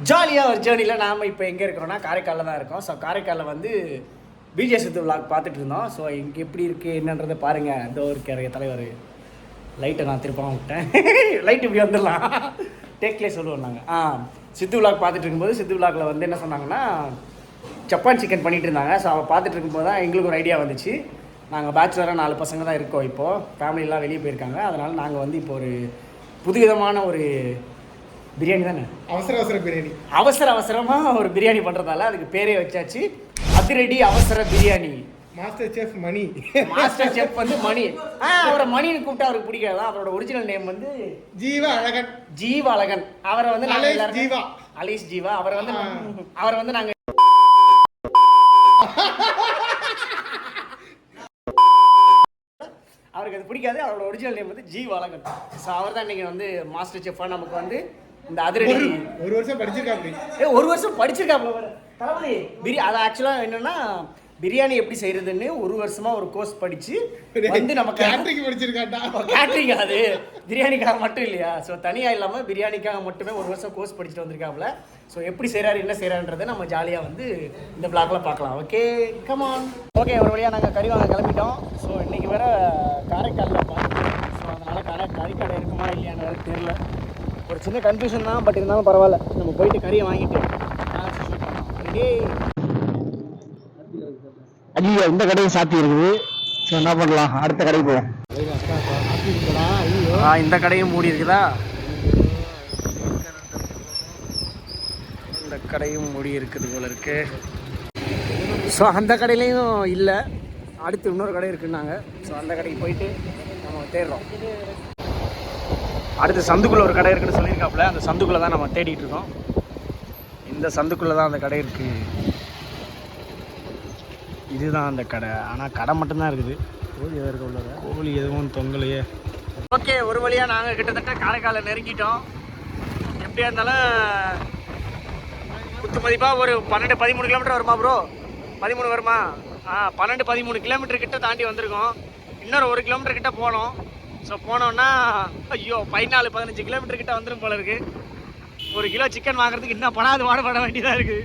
ஜாலியாக ஒரு ஜேர்னியில் நாம் இப்போ எங்கே இருக்கிறோன்னா காரைக்காலில் தான் இருக்கோம். ஸோ காரைக்காலில் வந்து பிஜே சித்து விளாக் பார்த்துட்டு இருந்தோம். ஸோ இங்கே எப்படி இருக்குது என்னன்றதை பாருங்கள். அந்த ஒரு தலைவர் லைட்டை நான் திருப்பலாம் விட்டேன். லைட் இப்படி வந்துடலாம் டேக்லேயே சொல்லுவோம் நாங்கள். சித்து விளாக் பார்த்துட்டு இருக்கும்போது சித்து விளாகில் வந்து என்ன சொன்னாங்கன்னா ஜப்பான் சிக்கன் பண்ணிகிட்டு இருந்தாங்க. ஸோ அவள் பார்த்துட்டு இருக்கும்போது தான் எங்களுக்கு ஒரு ஐடியா வந்துச்சு. நாங்கள் பேச்சுலராக 4 பசங்க தான் இருக்கோம். இப்போது ஃபேமிலியெலாம் வெளியே போயிருக்காங்க. அதனால் நாங்கள் வந்து இப்போ ஒரு புதுவிதமான ஒரு பிரியாணி தானே, அவசரமாக ஒரு பிரியாணி பண்ணுறதால அதுக்கு பேரே வச்சாச்சு அதிரடி அவசர பிரியாணி. மாஸ்டர் செஃப் மணி. மாஸ்டர் செஃப் வந்து மணி. அவரை மணின்னு கூப்பிட்டு அவருக்கு பிடிக்காது. அவரோட ஒரிஜினல் நேம் வந்து ஜீவா அழகன். ஜீவா அழகன். அவரை வந்து ஜீவா அலீஸ் ஜீவா. அவரை வந்து நாங்கள் அவருக்கு அது பிடிக்காது. அவரோட ஒரிஜினல் நேம் வந்து ஜீவா அழகன். ஸோ அவர் தான் இன்னைக்கு வந்து மாஸ்டர் செஃப்பாக நமக்கு வந்து இந்த அதிரடி. ஒரு வருஷம் படிச்சிருக்காப்ல. ஒரு வருஷம் படிச்சிருக்காப்ல தளபதி. அது ஆக்சுவலாக என்னன்னா பிரியாணி எப்படி செய்யறதுன்னு ஒரு வருஷமா ஒரு கோர்ஸ் படிச்சு வந்து நமக்கு கேட்டரிங் படிச்சிருக்காட்டா. கேட்டரிங் அது பிரியாணிக்காக மட்டும் இல்லையா. ஸோ தனியாக இல்லாமல் பிரியாணிக்காக மட்டுமே ஒரு வருஷம் கோர்ஸ் படிச்சுட்டு வந்திருக்காப்புல. ஸோ எப்படி செய்கிறாரு என்ன செய்கிறான்றதை நம்ம ஜாலியாக வந்து இந்த பிளாக்ல பார்க்கலாம். Okay come on. ஓகே ஒரு வழியாக நாங்கள் கறி வாங்க கிளம்பிட்டோம். ஸோ இன்றைக்கி வேற காரைக்காலில் பார்த்தோம். ஸோ அதனால் கறிக்கடை இருக்குமா இல்லையான்னு தெரியல. ஒரு சின்ன கன்ஃபியூஷன் தான். பட் இருந்தாலும் பரவாயில்ல, நம்ம போயிட்டு கறியை வாங்கிட்டு ஐயோ இந்த கடையும் சாத்தி இருக்குது. ஸோ என்ன பண்ணலாம், அடுத்த கடைக்கு போவோம். இந்த கடையும் மூடி இருக்குதா, இந்த கடையும் மூடி இருக்குது போல இருக்கு. ஸோ அந்த கடையிலையும் இல்லை, அடுத்து இன்னொரு கடை இருக்குன்னாங்க. ஸோ அந்த கடைக்கு போயிட்டு நம்ம தேடுறோம். அடுத்து சந்துக்குள்ளே ஒரு கடை இருக்குன்னு சொல்லியிருக்காப்புல. அந்த சந்துக்குள்ளே தான் நம்ம தேடிட்டு இருக்கோம். இந்த சந்துக்குள்ளே தான் அந்த கடை இருக்குது. இதுதான் அந்த கடை. ஆனால் கடை மட்டும்தான் இருக்குது. கோழி எதாவது இருக்க உள்ளது, கோழி எதுவும் தொங்கலையே. ஓகே ஒரு வழியாக நாங்கள் கிட்டத்தட்ட காரைக்காலில் நெருங்கிட்டோம். எப்படியா இருந்தாலும் குத்து மதிப்பாக ஒரு 12-13 கிலோமீட்டர் வருமா ப்ரோ? 13 வருமா? 12-13 கிலோமீட்டர் கிட்ட தாண்டி வந்திருக்கோம். இன்னொரு 1 கிலோமீட்டர் கிட்ட போனோம். ஸோ போனோன்னா ஐயோ 14-15 கிலோமீட்டர் கிட்ட வந்துடும் போல இருக்குது. 1 கிலோ சிக்கன் வாங்குறதுக்கு இன்னும் பணாது பாடுபட வேண்டியதாக இருக்குது.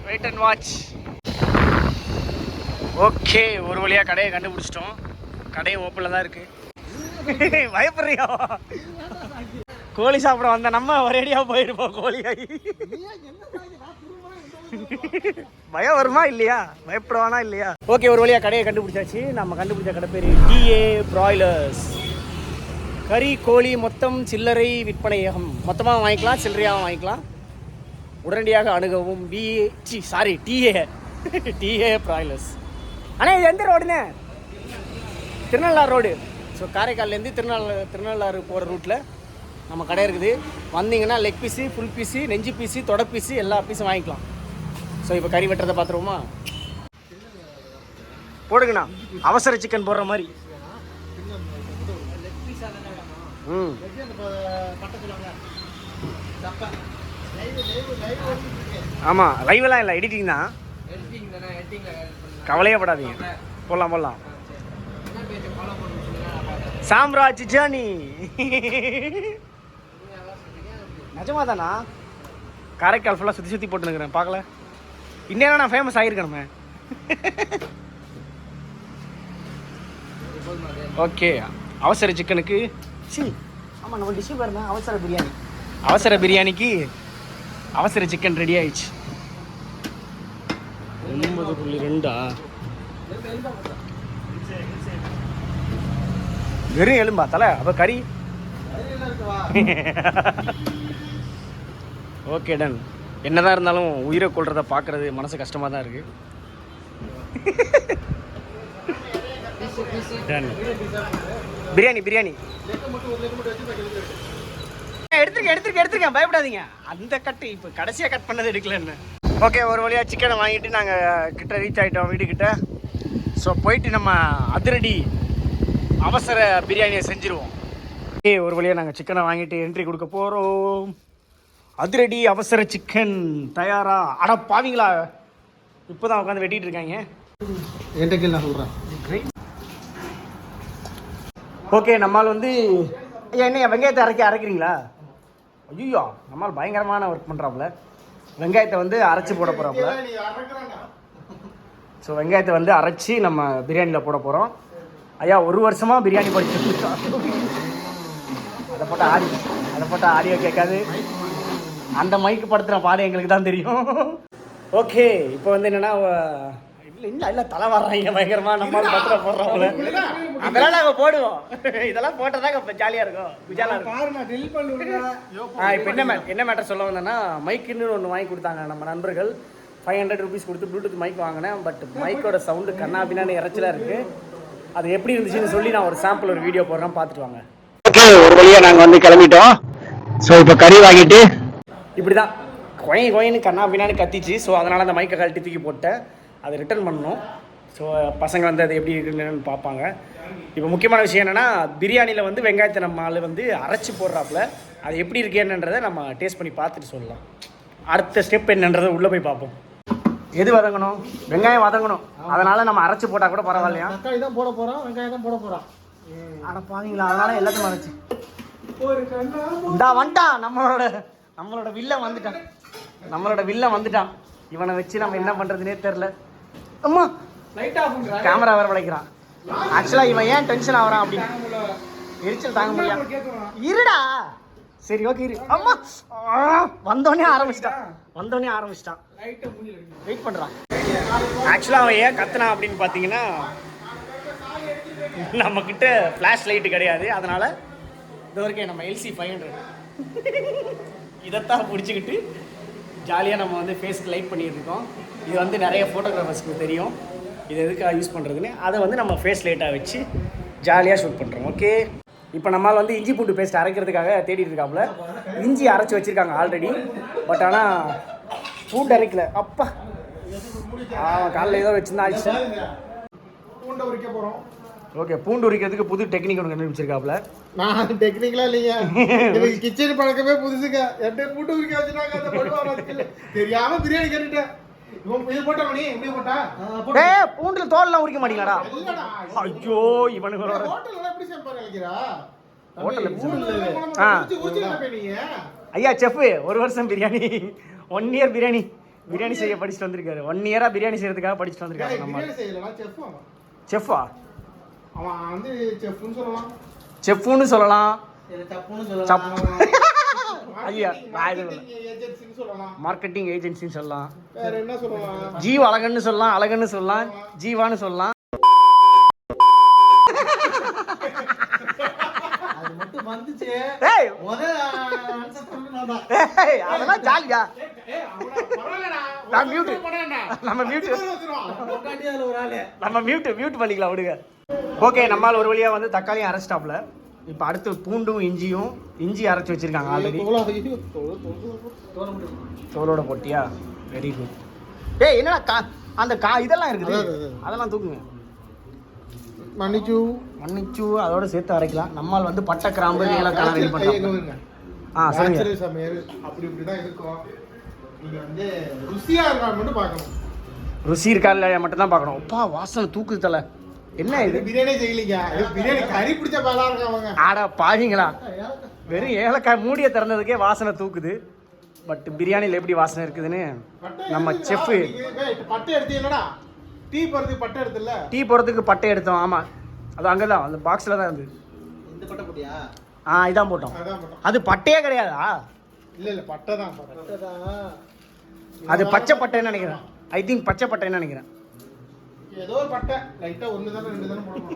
Wait and watch. ஓகே ஒரு வழியாக கடையை கண்டுபிடிச்சிட்டோம். கடையும் ஓப்பனில் தான் இருக்குது. பயப்படுறியா? கோழி சாப்பிட வந்த நம்ம ஒரேடியாக போயிருப்போம் கோழியாகி. பயம் வருமா இல்லையா, பயப்படுவானா இல்லையா? ஓகே ஒரு வழியாக கடையை கண்டுபிடிச்சாச்சு. நம்ம கண்டுபிடிச்ச கடை பேர் டிஏ பிராய்லர்ஸ். கறி கோழி மொத்தம் சில்லறை விற்பனையகம். மொத்தமாக வாங்கிக்கலாம், சில்லறையாக வாங்கிக்கலாம். உடனடியாக அணுகவும் டிஏ பிராய்லர்ஸ். ஆனால் இது எந்த ரோடுண்ணே? திருநள்ளாறு ரோடு. ஸோ காரைக்கால்லேருந்து திருநள்ளாறு போகிற ரூட்டில் நம்ம கடை இருக்குது. வந்தீங்கன்னா லெக் பீஸு, ஃபுல் பீஸு, நெஞ்சு பீஸு, தொடை பீஸு எல்லா பீஸும் வாங்கிக்கலாம். ஸோ இப்போ கறி வெட்டுறதை பார்த்துருவோமா? போடுங்கண்ணா, அவசர சிக்கன் போடுற மாதிரி. ஆமாம் லைவெல்லாம் இல்லை, எடிட்டிங் தான். கவலையே படாதீங்க, போடலாம். சாம்ராஜ் ஜேர்னி. நிஜமா தானா? காரைக்கால் ஃபுல்லாக சுற்றி போட்டுனுக்கிறேன், பார்க்கல. இன்னும் நான் ஃபேமஸ் ஆகிருக்கணுமே. ஓகே அவசர சிக்கனுக்கு ஆமாம் நம்ம டிஷ்ஷு பாருங்க. அவசர பிரியாணிக்கு அவசர சிக்கன் ரெடி ஆயிடுச்சு. 9.2 வெறும் எலும்பா தலை? அப்போ கறி. Okay done. என்னதான் இருந்தாலும் உயிரை கொள்றதை பார்க்கறது மனசு கஷ்டமாக தான் இருக்கு. பிரியாணி எடுத்துருக்கேன், பயப்படாதீங்க. அந்த கட்டு இப்போ கடைசியாக கட் பண்ணது எடுக்கலன்னு. ஓகே ஒரு வழியாக சிக்கனை வாங்கிட்டு நாங்கள் கிட்ட ரீச் ஆகிட்டோம் வீட்டுக்கிட்ட. ஸோ போயிட்டு நம்ம அதிரடி அவசர பிரியாணியை செஞ்சுருவோம். ஓகே ஒரு வழியாக நாங்கள் சிக்கனை வாங்கிட்டு என்ட்ரி கொடுக்க போகிறோம். அதிரடி அவசர சிக்கன் தயாரா? அட பாவீங்களா, இப்போ தான் உட்காந்து வெட்டிகிட்டு இருக்காங்க. என்கிட்ட நான் சொல்கிறேன். ஓகே நம்மால் வந்து என்ன வெங்காயத்தை அரைக்கிறீங்களா? ஐயோ நம்மால் பயங்கரமான ஒர்க் பண்ணுறாப்புல. வெங்காயத்தை வந்து அரைச்சி போட போகிறாப்புல. ஸோ வெங்காயத்தை வந்து அரைச்சி நம்ம பிரியாணியில் போட போகிறோம். ஐயா 1 வருஷமாக பிரியாணி படிச்சுருக்கோம். அதை போட்டால் ஆடியோ கேட்காது. அந்த மைக்கு படுத்துகிற பாடு எங்களுக்கு தான் தெரியும். ஓகே, இப்போ வந்து என்னென்னா இல்லை தலை வர்றாங்க பயங்கரமாக நம்ம பத்திர போடுறோம்ல. அதெல்லாம் நாங்கள் போடுவோம். இதெல்லாம் போட்டால் தான் இப்போ ஜாலியாக இருக்கும், குஜாலாக இருக்கும். இப்போ என்ன மேட்டர் சொல்ல வந்தேன்னா, மைக்குன்னு ஒன்று வாங்கி கொடுத்தாங்க நம்ம நண்பர்கள். 500 rupees கொடுத்து ப்ளூடூத் மைக் வாங்கினேன். பட் மைக்கோட சவுண்டு கண்ணாபின்னான்னு இறைச்சலாக இருக்குது. அது எப்படி இருந்துச்சுன்னு சொல்லி நான் ஒரு சாம்பிள் ஒரு வீடியோ போடுறேன், பார்த்துட்டு வாங்க. ஓகே, ஒரு வழியாக நாங்கள் வந்து கிளம்பிட்டோம். ஸோ இப்போ கறி வாங்கிட்டு இப்படி தான் கொயின்னு கண்ணாபின்னான்னு கத்திச்சு. ஸோ அதனால் அந்த மைக்கை கழட்டி தூக்கி போட்டேன். அதை ரிட்டர்ன் பண்ணணும். ஸோ பசங்க வந்து அது எப்படி இருக்குன்னு பார்ப்பாங்க. இப்போ முக்கியமான விஷயம் என்னென்னா, பிரியாணியில் வந்து வெங்காயத்தை நம்ம ஆள் வந்து அரைச்சி போடுறாப்புல. அது எப்படி இருக்கு என்னன்றதை நம்ம டேஸ்ட் பண்ணி பார்த்துட்டு சொல்லலாம். அடுத்த ஸ்டெப் என்னன்றதை உள்ளே போய் பார்ப்போம். எது வதங்கணும்? வெங்காயம் வதங்கணும். அதனால் நம்ம அரைச்சி போட்டால் கூட பரவாயில்லையா? தக்காளி தான் போட போகிறோம், வெங்காயம் தான் போட போகிறோம். ஆனால் பாவீங்களா, அதனால் எல்லாத்தையும் அரைச்சி இந்தா வந்துட்டான். நம்மளோட வில்ல வந்துட்டான். இவனை வச்சு நம்ம என்ன பண்ணுறதுனே தெரில. அம்மா கேமரா வேற உடைக்கிறான். ஆக்சுவலாக இவன் ஏன் டென்ஷன் ஆகிறான் அப்படின்னு எரிச்சல் தாங்க முடியாது. இருடா, சரி ஓகே இரு. அம்மா வந்தோடனே ஆரம்பிச்சிட்டான். வெயிட் பண்ணுறான். ஆக்சுவலாக அவன் ஏன் கத்துனான் அப்படின்னு பார்த்தீங்கன்னா, நம்மக்கிட்ட ஃப்ளாஷ் லைட்டு கிடையாது. அதனால் இது வரைக்கும் நம்ம LC 500 இதைத்தான் பிடிச்சிக்கிட்டு ஜாலியாக நம்ம வந்து ஃபேஸ்க்கு லைட் பண்ணிட்டு இருக்கோம். இது வந்து நிறைய ஃபோட்டோகிராஃபர்ஸ்க்கு தெரியும் இது எதுக்காக யூஸ் பண்ணுறதுன்னு. அதை வந்து நம்ம ஃபேஸ் லைட்டாக வச்சு ஜாலியாக ஷூட் பண்ணுறோம். ஓகே, இப்போ நம்மளால் வந்து இஞ்சி பூண்டு பேஸ்ட் அரைக்கிறதுக்காக தேடிட்டு இருக்காப்புல. இஞ்சி அரைச்சி வச்சுருக்காங்க ஆல்ரெடி. பட் ஆனால் பூண்டு அரைக்கல. அப்பா காலையில் ஏதோ வச்சுருந்தா ஆச்சு. பூண்டை உரிக்க போகிறோம். ஓகே, பூண்டு உரிக்கிறதுக்கு புது டெக்னிக் ஒன்று கண்டுபிடிச்சிருக்காப்புல. நான் டெக்னிக்கலாக இல்லைங்க, எனக்கு கிச்சன் பழக்கமே புதுசுங்க. என்கிட்ட பூண்டு உரிக்க வச்சுட்டாங்க. அந்த படுவாங்க தெரியாம பிரியாணி கேட்டுட்டேன். பூண்டுல தோல்லாம் உரிக்க மாட்டீங்களாடா? ஐயோ, இவனுங்களோட ஐயா செஃப் 1 வருஷம் பிரியாணி 1 இயர் பிரியாணி செய்ய படிச்சுட்டு வந்திருக்காரு. 1 இயரா பிரியாணி செய்யறதுக்காக படிச்சுட்டு வந்திருக்காரு. நம்ம செஃப்பா? அவன் வந்து செஃப்னு சொல்லலாம். ஐயா மார்க்கெட்டிங் ஏஜென்சின்னு சொல்லலாம். வேற என்ன சொல்லலாம்? ஜீவ அழகன்னு சொல்லலாம், ஜீவான்னு சொல்லலாம். அது மட்டும் வந்துச்சு. அதெல்லாம் ஜாலியா. நம்ம மியூட் பண்ணிக்கலாம் விடுங்க. ஓகே, நம்மால் ஒரு வழியா வந்து தக்காளியும் அரைச்சிட்டாப்ல. இப்போ அடுத்து பூண்டும் இஞ்சி அரைச்சி வச்சிருக்காங்க ஆல்ரெடி. தோலோட போட்டியா? Very good. டேய் என்னடா அந்த இதெல்லாம் இருக்குது, அதெல்லாம் தூக்குங்க. மன்னிச்சு அதோட சேர்த்து அரைக்கலாம். நம்மால் வந்து பட்டை கிராம்பு ஏலக்காய் ரெடி பண்ணுறாங்க. சொல்லுங்க. சமையல் அப்படி இப்படிதான் இருக்கும். நீங்க வந்து ருசியா இருக்கா மட்டும் பார்க்கணும். ருசி இருக்கா இல்லையா மட்டும் தான் பார்க்கணும். அப்பா வாசனை தூக்குது தலை. என்ன இது? பிரியாணி செய்யலீங்க, பிரியாணி கறி பிடிச்ச பாலா இருக்காங்க. ஆட பாவீங்களா, வெறும் ஏலக்காய் மூடியை திறந்ததுக்கே வாசனை தூக்குது. பட் பிரியாணியில் எப்படி வாசனை இருக்குதுன்னு நம்ம செஃப். பட்டை எடுத்தீங்களா? டீ போடுறதுக்கு பட்டை எடுத்தோம். ஆமாம், அது அங்கே தான் அந்த பாக்ஸில் தான் இருந்து. இந்த பட்டை போட்டியா? இதான் போட்டோம். அது பட்டையே கிடையாதா? இல்லை பட்டை தான். அது பச்சை பட்டைன்னு நினைக்கிறேன். ஐ திங்க் பச்சை பட்டைன்னு நினைக்கிறேன். ஏதோ ஒரு பட்டை லைட்டா 1 தானே 2 தானே போடணும்.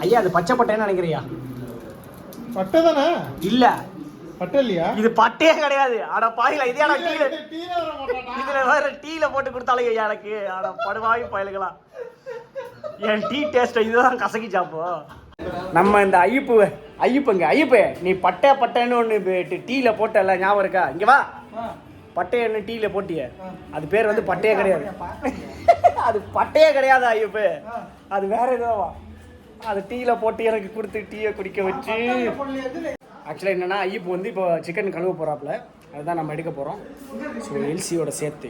ஐயா அது பச்சை பட்டைன்னு நினைக்கிறியா? பட்டை தானே? இல்ல பட்டை இல்லையா? இது பட்டையே கிடையாது. அட பாயில இதே இதுல வேற டீல போட்டு கொடுத்தாலே எனக்கு அட படுவாய் பயலுகளா. என் டீ டேஸ்ட் இதுதான் கசக்கி சாப்போ. நம்ம இந்த ஐயப்ப நீ பட்டைன்னு ஒன்று டீல போட்டல, ஞாபகம் இருக்கா? இங்க வா. பட்டையன்னு டீல போட்டிய, அது பேர் வந்து பட்டையே கிடையாது. அது பட்டையே கிடையாது ஐயப்ப, அது வேற ஏதோவா. அது டீல போட்டு எனக்கு கொடுத்து டீயை குடிக்க வச்சு. ஆக்சுவலாக என்னன்னா, ஐயப்ப வந்து இப்போ சிக்கன் கழுவ போறாப்புல, அதுதான் நம்ம எடுக்க போறோம். ஸோ எல்சியோட சேர்த்து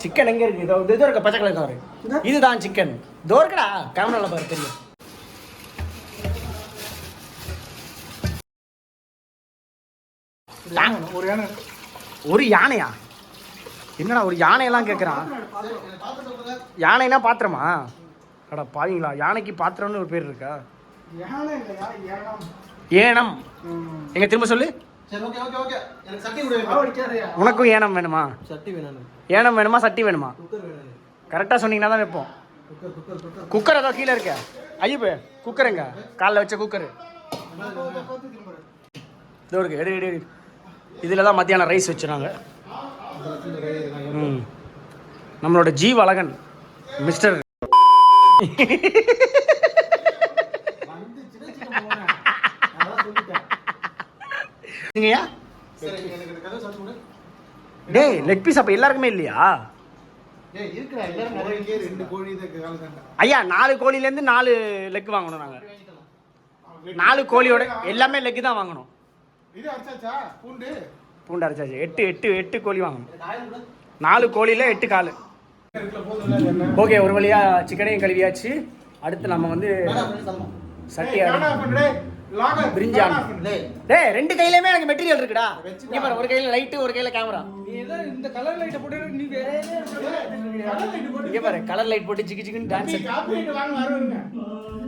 சிக்கன் எங்க இருக்கு? இதோ இருக்க பச்சை கலர் கவர், இதுதான் சிக்கன். இதோ இருக்கடா, கேமரால பாரு தெரியும். ஒரு யானை ஒரு யானையா? என்னடா ஒரு யானையெல்லாம் கேட்குறான்? யானைனா பாத்திரமா? அடா பாவீங்களா, யானைக்கு பாத்திரம்னு ஒரு பேர் இருக்கா? யானை இல்லையா, ஏனம். ஏனம். எங்க திரும்ப சொல்லு. சரி, ஓகே ஓகே ஓகே. எனக்கு சட்டி கொடு. உனக்கும் ஏனம் வேணுமா? சட்டி வேணும். ஏனம் வேணுமா சட்டி வேணுமா? குக்கர் வேணும். கரெக்டாக சொன்னீங்கன்னா தான் வைப்போம். Cooker cooker cooker. குக்கர் ஏதோ கீழே இருக்க. ஐயோ குக்கர் எங்க? காலைல வச்ச குக்கர் இதோ இருக்கு. எடு எடு எடு. இதில் தான் மத்தியானம் ரைஸ் வச்சுருந்தாங்க. நம்மளோட ஜீவ் அழகன் மிஸ்டர் டேய் லெக் பீஸ் அப்போ எல்லாருக்குமே இல்லையா? ஐயா 4 கோழிலேருந்து 4 லெக் வாங்கணும். நாங்கள் 4 கோழியோட எல்லாமே லெக் தான் வாங்கணும். பூண்டு அரைச்சாச்சு. 8 கோழி வாங்கணும். 4 கோழியில் 8 கால். ஓகே, ஒரு வழியா சிக்கனையும் கழுவியாச்சு. அடுத்து நம்ம வந்து சட்டி பிரிஞ்சான். டேய் 2 கையிலயுமே எனக்கு மெட்டீரியல் இருக்குடா. இங்க பாரு, ஒரு கையில லைட், ஒரு கையில கேமரா. நீ ஏதோ இந்த கலர் லைட் போட்டு நீ வேற இங்க பாரு, கலர் லைட் போட்டு ஜிகி ஜிகின்னு டான்ஸ். காப்பிரைட் வாங்க வருவீங்க.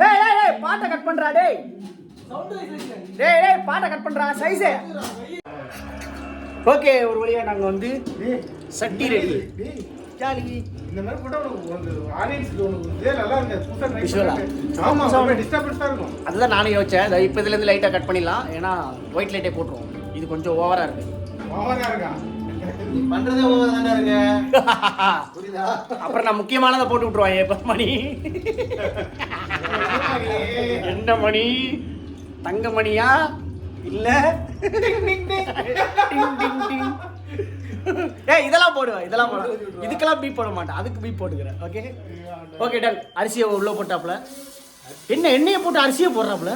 டேய் டேய் டேய் பாட்ட கட் பண்றா டேய். Sound wise. டேய் டேய் பாட்ட கட் பண்றா சைஸ். ஓகே, ஒரு வழியா நாங்க வந்து சட்டி ரெடி. ஜாலி. இந்த மாதிரி போட்டா ஒரு ஆடியன்ஸ்க்கு ஒரு இதே நல்லா இருக்கு. புதுசா ட்ரை விஷுவலா. ஆமா, ரொம்ப டிஸ்டர்பன்ஸா இருக்கும். அதுதான் நானும் யோசிச்சேன். இப்போ இதுல இருந்து லைட்டா கட் பண்ணிடலாம். ஏன்னா ஒயிட் லைட்டே போட்டுருவோம். இது கொஞ்சம் ஓவரா இருக்கு. ஓவரா இருக்கா? நீ பண்றதே ஓவரா தானே இருக்கு. புரியுதா? அப்புறம் நான் முக்கியமானதை போட்டு விட்டுருவான். எப்ப மணி என்ன மணி? தங்க மணியா இல்ல ஏய் இதெல்லாம் போடுவேன், இதெல்லாம் போடுவேன். இதுக்கெல்லாம் பீப் போட மாட்டேன், அதுக்கு பீப் போட்டுக்கிறேன். Okay okay done. அரிசியை உள்ள போட்டாப்புல. என்ன எண்ணெயை போட்டு அரிசியை போடுறாப்புல?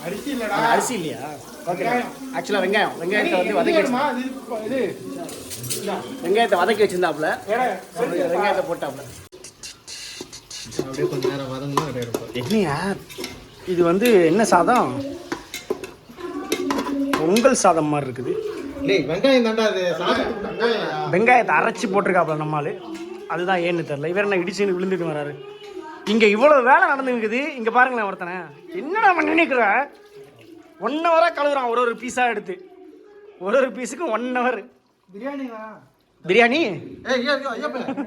அரிசி இல்லடா. அரிசி இல்லையா? ஓகே. ஆக்சுவலா வெங்காயத்தை வந்து வதக்கி வெங்காயத்தை வதக்கி வச்சிருந்தாப்புல. வெங்காயத்தை போட்டாப்புல. அப்படியே கொஞ்ச நேரம் வதங்கணும். அப்படியே இருக்கும். என்னையா இது வந்து என்ன சாதம்? பொங்கல் சாதம் மாதிரி இருக்குது. டேய் வெங்காயம் தான்டா அது. சாதத்துக்கு வெங்காயம். வெங்காயத்தை அரைச்சி போட்டிருக்காப்புல நம்மால். அதுதான் ஏன்னு தெரியல. இவர் என்ன இடிச்சுன்னு விழுந்துட்டு வராரு. இங்கே இவ்வளோ வேலை நடந்துருக்குது. இங்கே பாருங்களேன் ஒருத்தனை. என்னடா பண்ணி நினைக்கிற? 1 ஹவரா கழுவுறான் ஒரு பீஸாக எடுத்து. ஒரு பீஸுக்கு 1 ஹவர். பிரியாணி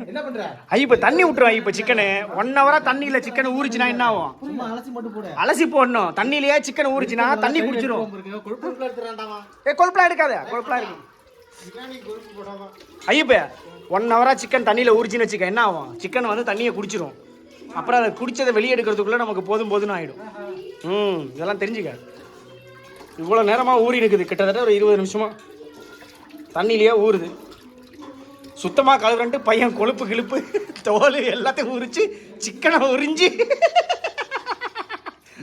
என்ன பண்ற? இப்போ தண்ணி விட்டுருவான். இப்போ சிக்கனு 1 ஹவரா தண்ணியில் சிக்கன் ஊறிச்சுன்னா என்ன ஆகும்? சும்மா அலசி மட்டும் போடு. அலசி போடணும். தண்ணியிலேயே சிக்கன் ஊறிச்சுன்னா தண்ணி குடிச்சிரும். கொழுப்பு எடுத்துறான்டாமா. கொழுப்புலாம் எடுக்காத. கொழுப்புலாம் இருக்கு. பிரியாணி கொழுப்பு போடாம. ஐயப்ப 1 ஹவரா சிக்கன் தண்ணியில் ஊறிச்சுன்னு வச்சுக்க என்ன ஆகும்? சிக்கன் வந்து தண்ணியை குடிச்சிரும். அப்புறம் அதை குடிச்சதை வெளியே எடுக்கிறதுக்குள்ளே நமக்கு போதும்னு ஆகிடும். இதெல்லாம் தெரிஞ்சுக்க. இவ்வளோ நேரமாக ஊறி இருக்குது. கிட்டத்தட்ட ஒரு 20 நிமிஷமா தண்ணியிலேயே ஊறுது. சுத்தமாக கழுவுறன்ட்டு பையன் கொழுப்பு கிழுப்பு தோல் எல்லாத்தையும் உரிச்சு சிக்கனை உறிஞ்சி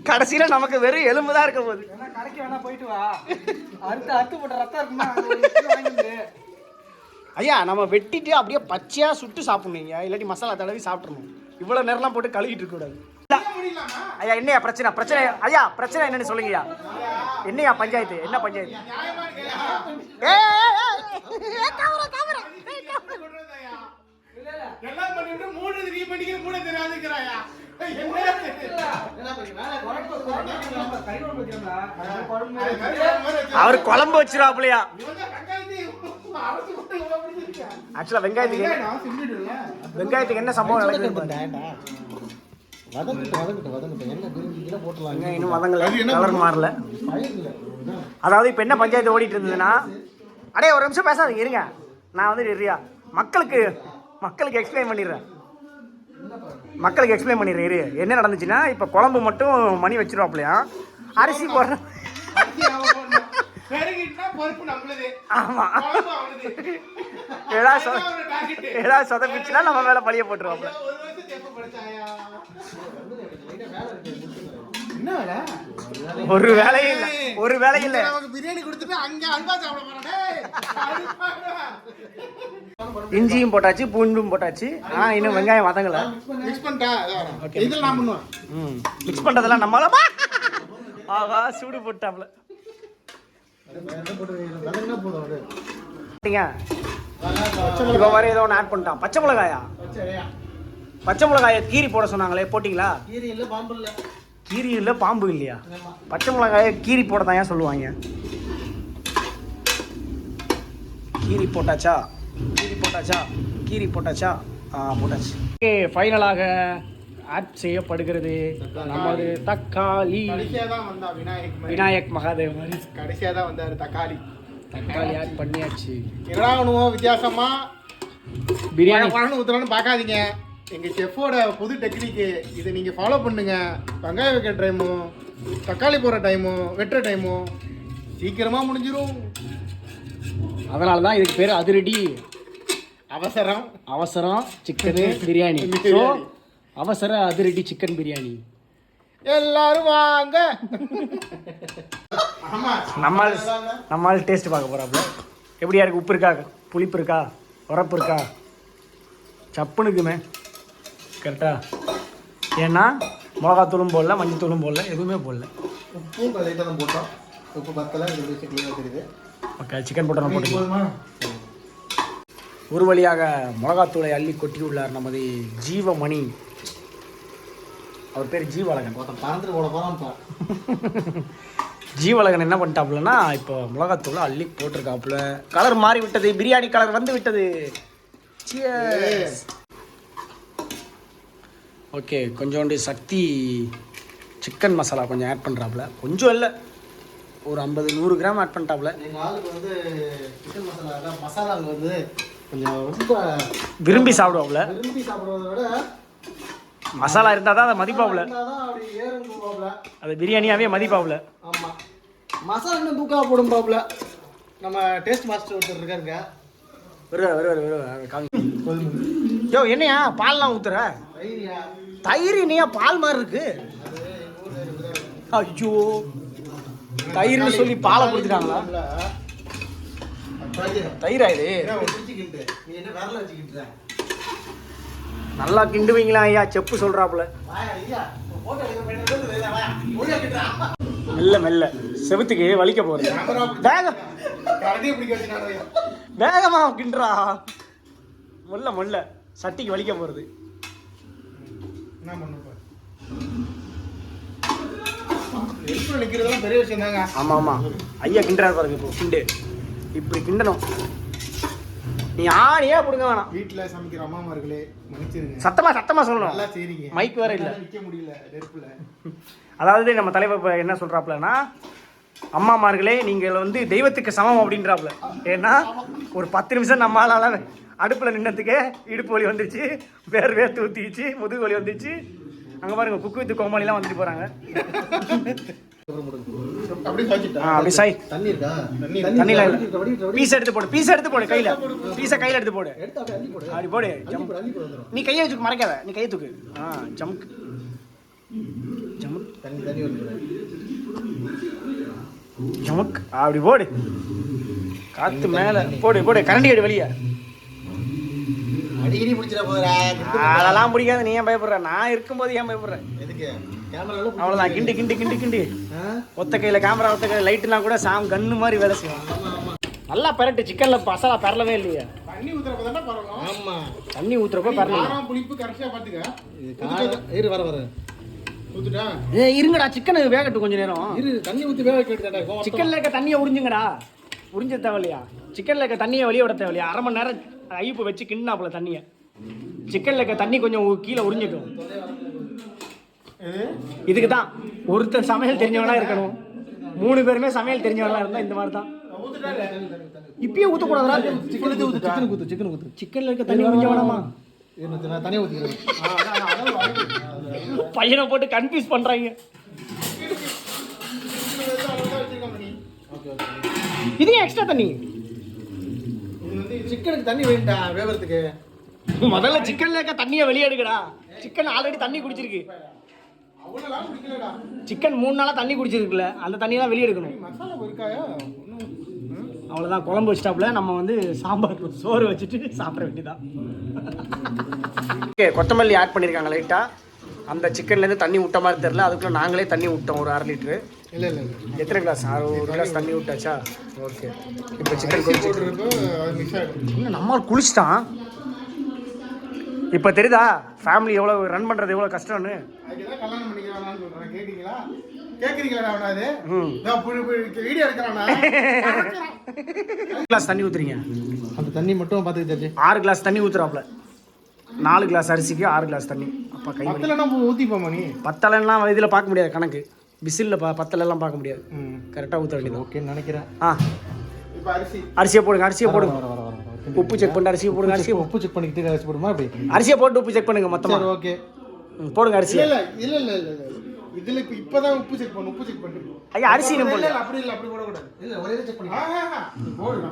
கடைசியில் நமக்கு வெறும் எலும்பு தான் இருக்க போகுது. கடைக்கு வேணா போயிட்டு வா. அறுத்து போட்ட ரத்தம் இருக்குமா? ஐயா நம்ம வெட்டிட்டு அப்படியே பச்சையாக சுட்டு சாப்பிட்ணுங்க. இல்லாட்டி மசாலா தடவி சாப்பிட்றணும். இவ்வளோ நேரம்லாம் போட்டு கழுவிட்டு இருக்கக்கூடாது. ஐயா என்னையா பிரச்சனை? ஐயா பிரச்சனை என்னன்னு சொல்லுங்கய்யா. என்னையா பஞ்சாயத்து? என்ன பஞ்சாயத்து? அவர் குழம்பு வச்சிருவாப்லையா? ஆக்சுவலா வெங்காயத்துக்கு என்ன சம்பவம் நடக்குது? இன்னும் வதங்கல, கலர் மாறல. அதாவது இப்போ என்ன பஞ்சாயத்து ஓடிட்டு இருந்ததுன்னா, அடே ஒரு நிமிஷம் பேசாதீங்க இருங்க. நான் வந்து ரெடியா மக்களுக்கு எக்ஸ்பிளைன் பண்ணிடுறேன். இரு. என்ன நடந்துச்சுன்னா, இப்போ குழம்பு மட்டும் மணி வச்சிருவாப்லையா, அரிசி போடுறேன். ஆமா, ஏதாவது சொதப்பிச்சுன்னா நம்ம மேல பழிய போட்டுருவாப்ல. ஒரு வேலையும் இல்ல. பிரியாணி கொடுத்துட்டு அங்க அல்வா சாப்பிட போறேன். இஞ்சியும் போட்டாச்சு, பூண்டும் போட்டாச்சு. இன்னும் வெங்காயம் வதங்கல. மிக்ஸ் பண்ணிட்டா இதெல்லாம் நான் பண்ணுவேன். மிக்ஸ் பண்றதெல்லாம் நம்மள. ஆஹா சூடு போட்டாப்ல. என்ன போட்டு வதங்கினா போதும் அது. இப்போ வர ஏதோ ஒன்று ஆட் பண்ணிட்டான். பச்சை மிளகாயா? பச்சை மிளகாயை கீரி போட சொன்னாங்களே, போட்டிங்களா? கீரி இல்லை, பாம்பு இல்லை. கீரி இல்லை, பாம்பு இல்லையா? பச்சை மிளகாயை கீரி போட தான் ஏன் சொல்லுவாங்க? கீரி போட்டாச்சா? கீரி போட்டாச்சா? கீரி போட்டாச்சா? போட்டாச்சு. ஓகே, ஃபைனலாக ஆட் செய்யப்படுகிறது நமது தக்காளி. கடைசியாக தான் வந்தா விநாயக் மகாதேவ் மாதிரி கடைசியாக தான் வந்தார் தக்காளி. தக்காளி ஆட் பண்ணியாச்சு. என்னடா ஒன்றுவோம் வித்தியாசமா பிரியாணி பழம் ஊற்றலான்னு பார்க்காதீங்க. எங்கள் செஃப்போட புது டெக்னிக்கு இதை நீங்கள் ஃபாலோ பண்ணுங்க. வெங்காயம் வைக்கிற டைமும் தக்காளி போடுற டைமும் வெட்டுற டைமும் சீக்கிரமாக முடிஞ்சிடும். அதனால தான் இதுக்கு பேர் அதிரடி அவசரம் அவசரம் சிக்கனு பிரியாணி. ஸோ அவசர அதிரடி சிக்கன் பிரியாணி. எல்லாரும் வாங்க. நம்மால் டேஸ்ட் பார்க்க போகிறாப்புல. எப்படியா இருக்கு? உப்பு இருக்கா, புளிப்பு இருக்கா, உரப்பு இருக்கா? சப்புனுக்குமே கரெக்டா. ஏன்னா மிளகாத்தூளும் போடல, மஞ்சள் தூளும் போடல, எதுவுமே போடல. உப்பும் லைட்டாக தான் போட்டோம். உப்பு பத்தலை, தெரியுது. ஓகே, சிக்கன் போட்டோம் போட்டுக்கலாம். ஒரு வழியாக மிளகாத்தூளை அள்ளி கொட்டியுள்ளார் நமது ஜீவமணி. அவர் பேர் ஜீவழகன். பறந்துட்டு போட போகிறான். ஜீவழகன் என்ன பண்ணிட்டாப்புலன்னா, இப்போ மிளகாத்தூளை அள்ளி போட்டிருக்காப்புல. கலர் மாறி விட்டது, பிரியாணி கலர் வந்து விட்டது. ஓகே, கொஞ்சோண்டு சக்தி சிக்கன் மசாலா கொஞ்சம் ஆட் பண்ணுறாப்புல. கொஞ்சம் இல்லை, ஒரு 50-100 கிராம் ஆட் பண்ணிட்டாப்புல. எங்கள் ஆளுக்கு வந்து சிக்கன் மசாலா வந்து கொஞ்சம் ரொம்ப விரும்பி சாப்பிடுவாப்புல. விரும்பி சாப்பிடுவதை விட மசாலா இருந்தால் தான் அதை மதிப்பாப்புல. அப்படி ஏறும். அது பிரியாணியாவே மதிப்பாப்புல. ஆமாம், மசாலா இன்னும் தூக்கா போடும் பாப்புல. நம்ம டேஸ்ட் மாஸ்டர் ஒருத்தர் இருக்காருங்க. யோ, என்னையா பால்லாம் ஊத்துற? தயிர் என்னையா பால் மாதிரி இருக்கு? ஐயோ, தயிர்னு சொல்லி பாலை கொடுத்துட்டாங்களா? தயிரா இது? நல்லா கிண்டுவீங்களா ஐயா? செப்பு சொல்றாப்புல. மெல்ல மெல்ல செவுத்துக்கு வலிக்க போறது. வேகமா கிண்டுறா. முல்ல முல்ல சட்டிக்கு வலிக்க போறது. பெரிய விஷயம் தாங்க. ஆமா ஆமா, ஐயா கிண்டுறாரு பாருங்க. இப்போ கிண்டு, இப்படி கிண்டணும். நீ ஆணியே பிடுங்க வேணாம். வீட்டுல சமைக்கிற அம்மாமார்களே மன்னிச்சிருங்க. சத்தமா சொல்லணும். நல்லா செய்றீங்க. மைக் வேற இல்ல, நிக்க முடியல நெருப்புல. அதாவது நம்ம தலைவர் என்ன சொல்றாப்லன்னா, அம்மாமார்களே நீங்கள் வந்து தெய்வத்துக்கு சமம் அப்படின்றாப்புல. ஏன்னா ஒரு 10 நிமிஷம் நம்மளால அடுப்புல நின்னதுக்கே இடுப்பு வலி வந்துருச்சு, வேர்த்து ஊத்திச்சு, முதுகு வலி வந்துச்சு. அங்க பாருங்க, குக்கு வித்து கோமாளிலாம் வந்துட்டு போறாங்க. அப்படி சாய் தண்ணில பீஸ் எடுத்து போடு, பீஸ் எடுத்து போடு, கையில பீஸை கையில எடுத்து போடு. அப்படி போடு. நீ கையை வச்சுக்க, மறைக்காத, நீ கையை தூக்கு. ஜம்க் ஜம்க் ஜமக், அப்படி போடு. காத்து மேல போடு போடு. கரண்டி அடி வெளியே. அடிக்கடி பிடிச்சிட போறா. அதெல்லாம் பிடிக்காது. நீ ஏன் பயப்படுற? நான் இருக்கும்போது ஏன் பயப்படுற? அவ்வளோதான். கிண்டு கிண்டு கிண்டு கிண்டு. ஒத்த கையில கேமரா, ஒத்த கையில லைட்லாம் கூட சாம் கண்ணு மாதிரி வேலை செய்யும். நல்லா பெரட்டு. சிக்கன்ல மசாலா பெறலவே இல்லையா? தண்ணி ஊத்துறப்ப தானே பரவும். ஆமா, தண்ணி ஊத்துறப்ப பெறல. காரம் புளிப்பு கரெக்டா பாத்துக்க. இரு வர ஊத்துடா. இருங்கடா, சிக்கன் வேகட்டும் கொஞ்ச நேரம். இரு, தண்ணி ஊத்தி வேக வைக்கடா. சிக்கன்ல இருக்க தண்ணியை உறிஞ்சுங்கடா. உறிஞ்ச தேவையில்லையா? சிக்கன்ல இருக்க தண்ணியை வெளியே விட தேவையில்லையா? அரை மணி நேரம் ஐப்பு வச்சு கிண்ணாப்புல தண்ணியை. சிக்கன்ல இருக்க தண்ணி கொஞ்சம் கீழே உறிஞ்சிக்கும். இதுக்கு தான் ஒருத்தர் சமையல் தெரிஞ்சவனா இருக்கணும். 3 பேருமே சமையல் தெரிஞ்சவனா இருந்தா இந்த மாதிரி தான். இப்பயே ஊத்தக்கூடாதா? சிக்கன் ஊத்து. சிக்கன்ல இருக்க தண்ணி கொஞ்சம் வேணாமா? தனியா ஊத்திக்கிறேன். பையனை போட்டு கன்ஃபியூஸ் பண்றாங்க. இது எக்ஸ்ட்ரா தண்ணி. சிக்கனுக்கு தண்ணி வேண்டா வேவறதுக்கு. முதல்ல சிக்கன்ல இருக்க தண்ணியை வெளியே எடுக்கடா. சிக்கன் ஆல்ரெடி தண்ணி குடிச்சிருக்கு. சிக்கன் 3 நாளா தண்ணி குடிச்சிருக்குல்ல, அந்த தண்ணியெல்லாம் வெளியே எடுக்கணும். அவ்வளோதான். குழம்பு வச்சிட்டாப்புல. நம்ம வந்து சாம்பார் சோறு வச்சுட்டு சாப்பிட வேண்டியதான். ஓகே, கொத்தமல்லி ஆட் பண்ணியிருக்காங்க லைட்டாக. அந்த சிக்கன்லேருந்து தண்ணி விட்ட மாதிரி தெரில. அதுக்குள்ளே நாங்களே தண்ணி விட்டோம், ஒரு 1/2 லிட்டரு. இல்லை இல்லை எத்தனை கிளாஸ்? ஒரு கிளாஸ் தண்ணி விட்டாச்சா? ஓகே. இப்போ சிக்கன் போட்டுருக்கோ அது மிக்ஸ் ஆகிடும். இல்லை நம்மால் குளிச்சுட்டான். இப்போ தெரியுதா ஃபேமிலி எவ்வளோ ரன் பண்ணுறது எவ்வளோ கஷ்டம்னு? அதுக்குதான் கல்யாணம் பண்ணிக்கிறானான்னு சொல்கிறேன். கேட்குறீங்களா அவனாது? வீடியோ எடுக்கிறானா? கிளாஸ் தண்ணி ஊற்றுறீங்க? அந்த தண்ணி மட்டும் பார்த்துக்கிட்டு 6 கிளாஸ் தண்ணி ஊற்றுறாப்புல. 4 கிளாஸ் அரிசிக்கு 6 கிளாஸ் தண்ணி. அப்பா கை பத்தலைன்னா ஊற்றிப்போமா நீ? பத்தலைலாம் இதில் பார்க்க முடியாது கணக்கு. விசிலில் பத்தலெல்லாம் பார்க்க முடியாது. கரெக்டாக ஊற்ற வேண்டியது. ஓகேன்னு நினைக்கிறேன். இப்போ அரிசியை போடுங்க. அரிசியை போடுங்க. உப்பு செக் பண்ணிட்டு அரிசியை போடுங்க. உப்பு செக் பண்ணிக்கிட்டு அரிசி போடுமா? அப்படி அரிசியை போட்டு உப்பு செக் பண்ணுங்க மொத்தமாக. ஓகே போடுங்க போடுங்க அரிசி. இல்லை இதில் இப்போதான் உப்பு செக் பண்ணிட்டு ஐயா அரிசி நம்ம அப்படி இல்லை, அப்படி போடக்கூடாது. இல்லை ஒரே செக் பண்ணி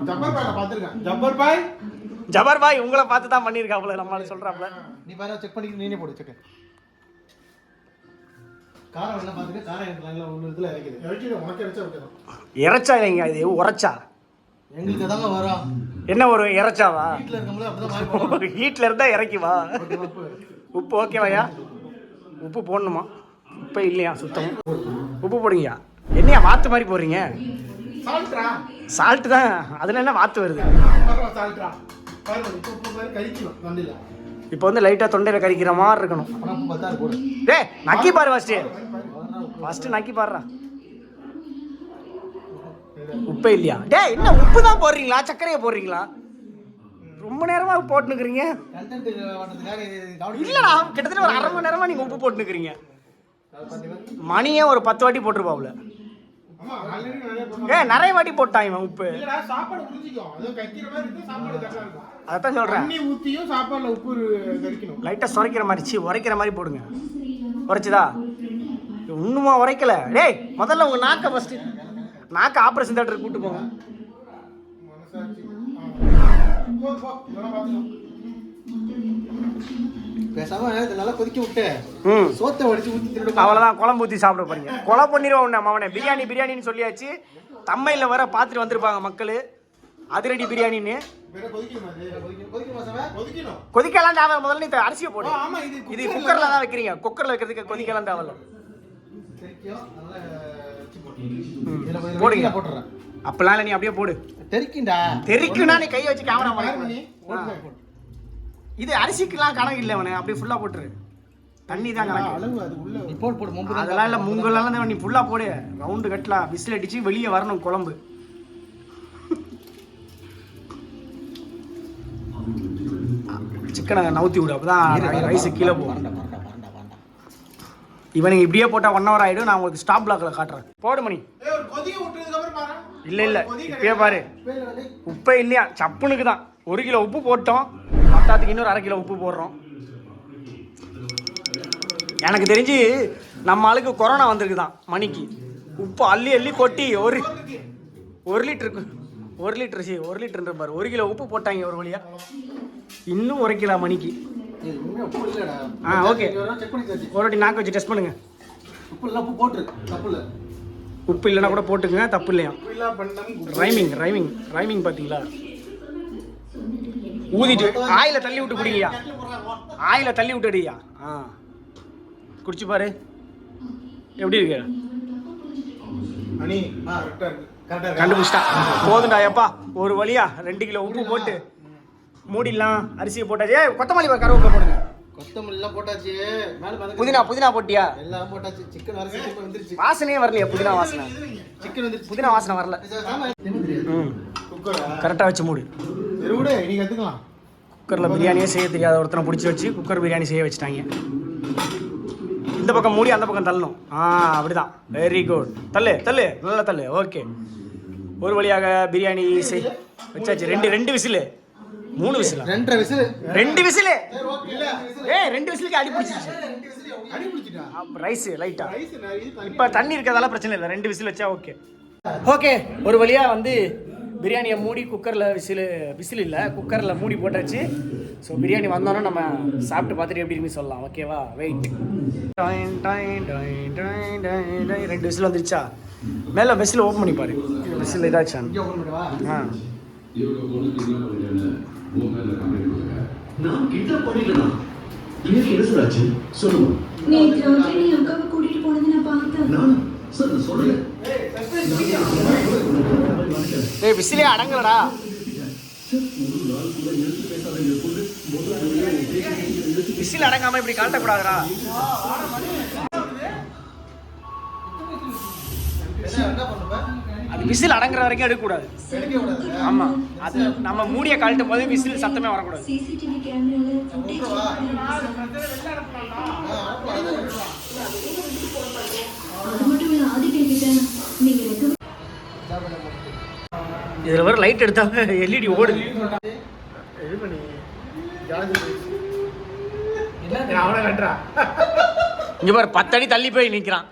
ஜப்பர் பாய் பார்த்துருக்கேன். ஜப்பர் பாய் உங்களை பார்த்து தான் பண்ணியிருக்காப்புல நம்மளால சொல்கிறாப்புல. நீ பாரு செக் பண்ணிக்கிட்டு நீனே போடு செக். காரம் எல்லாம் பார்த்துட்டு காரம் எல்லாம் ஒன்று இதில் இறக்கிடு. உனக்கு இறைச்சா வைக்கணும். இறைச்சா இல்லைங்க, இது உரைச்சா. எங்களுக்கு தாங்க வரும். என்ன ஒரு இறைச்சாவா? வீட்டில் இருக்கும்போது அப்படிதான் வீட்டில் இருந்தால் இறக்கிவா. உப்பு ஓகேவாயா? உப்பு போடணுமா? உப்பே இல்லையா சுத்தம்? உப்பு போடுங்கய்யா. என்னையா வாத்து மாதிரி போடுறீங்க? சால்ட்டு தான். அதில் என்ன வாத்து வருது? இப்போ வந்து லைட்டாக தொண்டையில் கறிக்கிற மாதிரி இருக்கணும். டே நக்கி பாரு ஃபஸ்ட்டு நக்கி பாருடா. உப்பே இல்லையா? டே என்ன உப்பு தான் போடுறீங்களா சர்க்கரையை போடுறீங்களா? ரொம்ப நேரமாக போட்டுனுக்குறீங்க. இல்லைடா கிட்டத்தட்ட ஒரு 1/2 மணி நேரமாக நீங்கள் உப்பு போட்டுனுக்குறீங்க. மணியே ஒரு 10 வாட்டி போட்டிருப்பாவுல. நிறைய வாட்டி போட்டான் இவன் உப்பு. அதான் சொல்றேன். லைட்டா சுரைக்கிற மாதிரி உரைக்கிற மாதிரி போடுங்க. உரைச்சுதா? இன்னுமா உரைக்கல? டேய் முதல்ல உங்க நாக்க ஃபர்ஸ்ட் நாக்க ஆபரேஷன் தியேட்டருக்கு கூட்டு போங்க. பேசாம நல்லா கொதிக்க விட்டு சோத்தை வடிச்சு ஊத்தி அவ்வளவுதான். குழம்பு ஊற்றி சாப்பிட போறீங்க. கொலை பண்ணிடுவோம் அவனை. பிரியாணின்னு சொல்லியாச்சு. தம்மையில் வர பார்த்துட்டு வந்திருப்பாங்க மக்கள். அதிரடி பிரியாணின்னு கொதிக்கலாம் தேவை. முதல்ல நீ அரிசியை போடு. இது குக்கர்ல தான் வைக்கிறீங்க. குக்கர்ல வைக்கிறதுக்கு கொதிக்கலாம் தேவையில்ல. போடுங்க. அப்பெல்லாம் இல்லை, நீ அப்படியே போடு. தெரிக்குன்னா நீ கையை வச்சு கேமரா பண்ணி. இது அரிசிக்கெல்லாம் கணக்கு இல்லை அவனு. அப்படியே ஃபுல்லா போட்டுரு. தண்ணி தான் கணக்கு. அதெல்லாம் இல்லை, முங்கெல்லாம் தான். நீ ஃபுல்லா போடு. ரவுண்டு கட்டலாம். விசில் அடிச்சு வெளியே வரணும் குழம்பு. சிக்கனை நவுத்தி விடு. அப்பதான் ரைஸ் கீழே போகும். இவனுக்கு இப்படியே போட்டா 1 hour ஆயிடும். நான் உங்களுக்கு ஸ்டாப் பிளாக்ல காட்டுறேன். போடு மணி. இல்ல இப்பயே பாரு. உப்பே இல்லையா? சப்புனுக்கு தான் 1 கிலோ உப்பு போட்டோம். பத்தாத்துக்கு இன்னொரு 1/2 கிலோ உப்பு போடுறோம். எனக்கு தெரிஞ்சு நம்ம ஆளுக்கு கொரோனா வந்திருக்குதான் மணிக்கு. உப்பு அள்ளி கொட்டி ஒரு லிட்டருக்கு 1 லிட்டர் பாரு. 1 கிலோ உப்பு போட்டாங்க ஒரு வழியா. இன்னும் 1 கிலோ மணிக்கு. ஓகே ஒரு வாட்டி நாக்கு வச்சு டெஸ்ட் பண்ணுங்க. உப்பு இல்லைன்னா கூட போட்டுக்குங்க, தப்பு இல்லையா? ரைமிங் பார்த்தீங்களா? ஊதிட்டு ஆயில தள்ளி விட்டு குடிங்கய்யா. ஆயில தள்ளி விட்டுடியா. குடிச்சு பாரு எப்படி இருக்கு. கண்டுபிடிச்சிட்டா. போதுண்டா எப்பா. ஒரு வழியா 2 கிலோ உப்பு போட்டு மூடிடலாம். அரிசியை போட்டாச்சு. கொத்தமல்லி கருவேப்பிலை போடுங்க. கொத்தமல்லாம் போட்டாச்சு. புதினா போட்டியா? எல்லாம் போட்டாச்சு. சிக்கன் அரிசி வந்துருச்சு. வாசனையே வரலையா? புதினா வாசனை. சிக்கன் வந்துருச்சு. புதினா வாசனை வரல. கரெக்டா வச்சு மூடு. நீ கத்துக்கலாம். குக்கர்ல பிரியாணியே செய்ய தெரியாத ஒருத்தனை பிடிச்சி வச்சு குக்கர் பிரியாணி செய்ய வச்சுட்டாங்க. இந்த பக்கம் மூடி அந்த பக்கம் தள்ளணும். அப்படிதான். Very good. தள்ளு நல்லா தள்ளு. ஓகே ஒரு வழியாக பிரியாணி வச்சாச்சு. 2 விசில் 3 விசில் 2 விசில். 2 விசிலுக்கு அடி பிடிச்சிச்சு. ரைஸ் லைட்டா. இப்போ தண்ணி இருக்கிறதால பிரச்சனை இல்லை. 2 விசில் வச்சா ஓகே. ஒரு வழியா வந்து பிரியாணியை மூடி குக்கரில் விசில் இல்லை குக்கரில் மூடி போட்டாச்சு. ஸோ பிரியாணி வந்தோன்னா நம்ம சாப்பிட்டு பார்த்துட்டு எப்படி இருக்குன்னு சொல்லலாம். ஓகேவா? வெயிட். 2 விசில் வந்துருச்சா? மேலே விசில் ஓப்பன் பண்ணி பாரு. விசில் இதாச்சான். டேய் விசிலே அடங்கலடா. விசில் அடங்காம இப்படி கலட்டக்கூடாதுடா. அது விசில் அடங்குற வரைக்கும் எடுக்கக்கூடாது. ஆமா, அது நம்ம மூடிய கழட்டும் போது விசில் சத்தமே வரக்கூடாது. இதுல வர லைட் எடுத்தாங்க எல்இடி ஓடுது. இங்க பாரு 10 அடி தள்ளி போய் நிக்கிறான்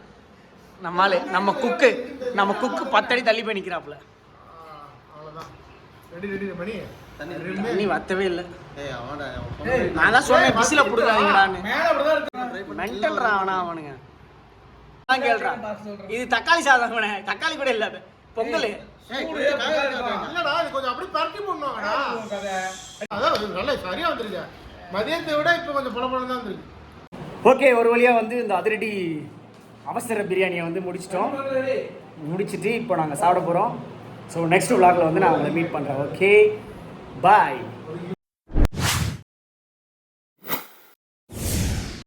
நம்மால. நம்ம குக்கு 10 அடி தள்ளி போய் நிக்கிறாப்ல. தண்ணி வத்தவே இல்லை. நான் தான் சொன்னேன் விசில புடுங்காதீங்கடான்னு. மென்டல்ரா அவனுங்க. கேள்றா, இது தக்காளி சாதம். தக்காளி கூட இல்ல, பொங்கல். இல்லடா, இது கொஞ்சம் அப்படி பரட்டி போடணும்டா. அதான் நல்லா சரியா வந்திருக்கு. மதியத்தை விட இப்போ கொஞ்சம் பளபளன்னு தான் வந்திருக்கு. ஓகே, ஒரு வழியா வந்து இந்த அதிரடி அவசர பிரியாணியை வந்து முடிச்சிட்டு இப்போ நாங்கள் சாப்பிட போகிறோம். ஸோ நெக்ஸ்ட் vlogல வந்து நான் உங்களை மீட் பண்ணுறேன். ஓகே, பாய்.